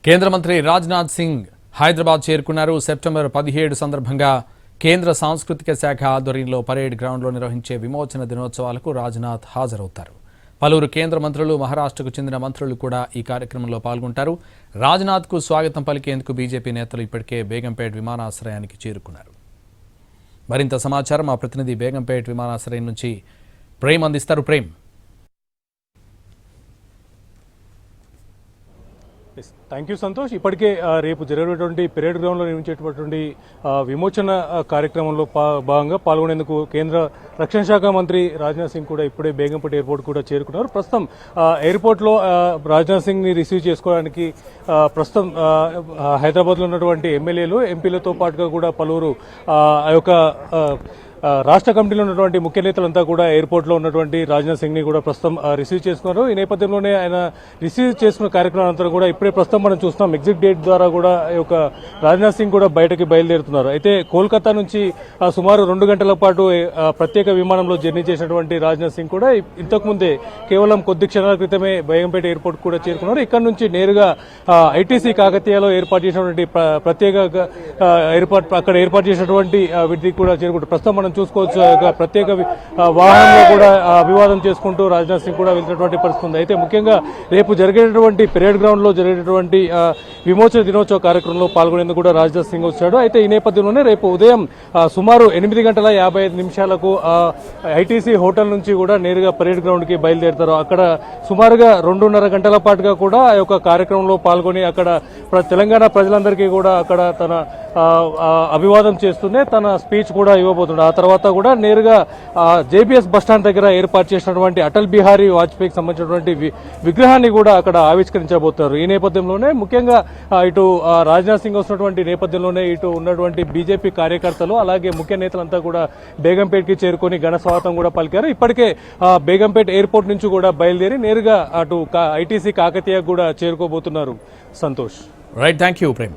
కేంద్ర మంత్రి రాజ్నాథ్ సింగ్ హైదరాబాద్ చేరుకున్నారు. సెప్టెంబర్ 17 సందర్భంగా కేంద్ర సాంస్కృతిక శాఖ ఆధ్వర్యంలో పరేడ్ గ్రౌండ్లో నిర్వహించే విమోచన దినోత్సవాలకు రాజ్నాథ్ హాజరవుతారు. పలువురు కేంద్ర మంత్రులు, మహారాష్ట్రకు చెందిన మంత్రులు కూడా ఈ కార్యక్రమంలో పాల్గొంటారు. రాజ్నాథ్కు స్వాగతం పలికేందుకు బీజేపీ నేతలు ఇప్పటికే బేగంపేట్ విమానాశ్రయానికి చేరుకున్నారు. మరింత సమాచారం మా ప్రతినిధి బేగంపేట్ విమానాశ్రయం నుంచి ప్రేమ్ అందిస్తారు. Prem, thank you Santosh. ఇప్పటికే రేపు జరిగేటువంటి పెరేడ్ గ్రౌండ్లో నిర్మించేటటువంటి విమోచన కార్యక్రమంలో భాగంగా పాల్గొనేందుకు కేంద్ర రక్షణ శాఖ మంత్రి రాజ్నాథ్ సింగ్ కూడా ఇప్పుడే బేగంపేట ఎయిర్పోర్ట్ కూడా చేరుకున్నారు. ప్రస్తుతం ఎయిర్పోర్ట్లో రాజ్నాథ్ సింగ్ని రిసీవ్ చేసుకోవడానికి ప్రస్తుతం హైదరాబాద్లో ఉన్నటువంటి ఎమ్మెల్యేలు, ఎంపీలతో పాటుగా కూడా పలువురు ఆ యొక్క రాష్ట్ర కమిటీలో ఉన్నటువంటి ముఖ్య నేతలంతా కూడా ఎయిర్పోర్ట్లో ఉన్నటువంటి రాజ్నాథ్ సింగ్ని కూడా ప్రస్తుతం రిసీవ్ చేసుకున్నారు. ఈ నేపథ్యంలోనే ఆయన రిసీవ్ చేసుకున్న కార్యక్రమం అంతా కూడా ఇప్పుడే ప్రస్తుతం మనం చూస్తున్నాం. ఎగ్జిట్ గేట్ ద్వారా కూడా ఈ యొక్క రాజ్నాథ్ సింగ్ కూడా బయటకి బయలుదేరుతున్నారు. అయితే కోల్కతా నుంచి సుమారు 2 గంటల పాటు ప్రత్యేక విమానంలో జర్నీ చేసినటువంటి రాజ్నాథ్ సింగ్ కూడా ఇంతకుముందే కేవలం కొద్ది క్షణాల క్రితమే బేగంపేట ఎయిర్పోర్ట్ కూడా చేరుకున్నారు. ఇక్కడ నుంచి నేరుగా ఐటీసీ కాకతీయలో ఏర్పాటు చేసినటువంటి ప్రత్యేక అక్కడ ఏర్పాటు చేసినటువంటి వీటికి కూడా చేరుకుంటారు. ప్రస్తుతం మనం చూసుకోవచ్చు, ప్రత్యేక వాహనంలో కూడా అభివాదం చేసుకుంటూ రాజ్నాథ్ సింగ్ కూడా వెళ్తున్నటువంటి పరిస్థితి ఉంది. అయితే ముఖ్యంగా రేపు జరిగేటటువంటి పెరేడ్ గ్రౌండ్ లో జరిగేటటువంటి విమోచన దినోత్సవ కార్యక్రమంలో పాల్గొనేందుకు కూడా రాజ్నాథ్ సింగ్ వచ్చాడు. అయితే ఈ నేపథ్యంలోనే రేపు ఉదయం సుమారు 8:55 ఐటీసీ హోటల్ నుంచి కూడా నేరుగా పరేడ్ గ్రౌండ్ కి బయలుదేరుతారు. అక్కడ సుమారుగా 2.5 గంటల పాటుగా కూడా ఆ యొక్క కార్యక్రమంలో పాల్గొని అక్కడ తెలంగాణ ప్రజలందరికీ కూడా అక్కడ తన అభివాదం చేస్తూనే తన స్పీచ్ కూడా ఇవ్వబోతున్నాడు. ఆ తర్వాత కూడా నేరుగా జేబీఎస్ బస్టాండ్ దగ్గర ఏర్పాటు చేసినటువంటి అటల్ బిహారీ వాజ్పేయికి సంబంధించినటువంటి విగ్రహాన్ని కూడా అక్కడ ఆవిష్కరించబోతున్నారు. ఈ నేపథ్యంలోనే ముఖ్యంగా ఇటు రాజ్నాథ్ సింగ్ వస్తున్నటువంటి నేపథ్యంలోనే ఇటు ఉన్నటువంటి బీజేపీ కార్యకర్తలు అలాగే ముఖ్య నేతలంతా కూడా బేగంపేట్కి చేరుకొని ఘన స్వాగతం కూడా పలికారు. ఇప్పటికే బేగంపేట్ ఎయిర్పోర్ట్ నుంచి కూడా బయలుదేరి నేరుగా అటు ఐటీసీ కాకతీయ కూడా చేరుకోబోతున్నారు. Santosh. Right, thank you Prem.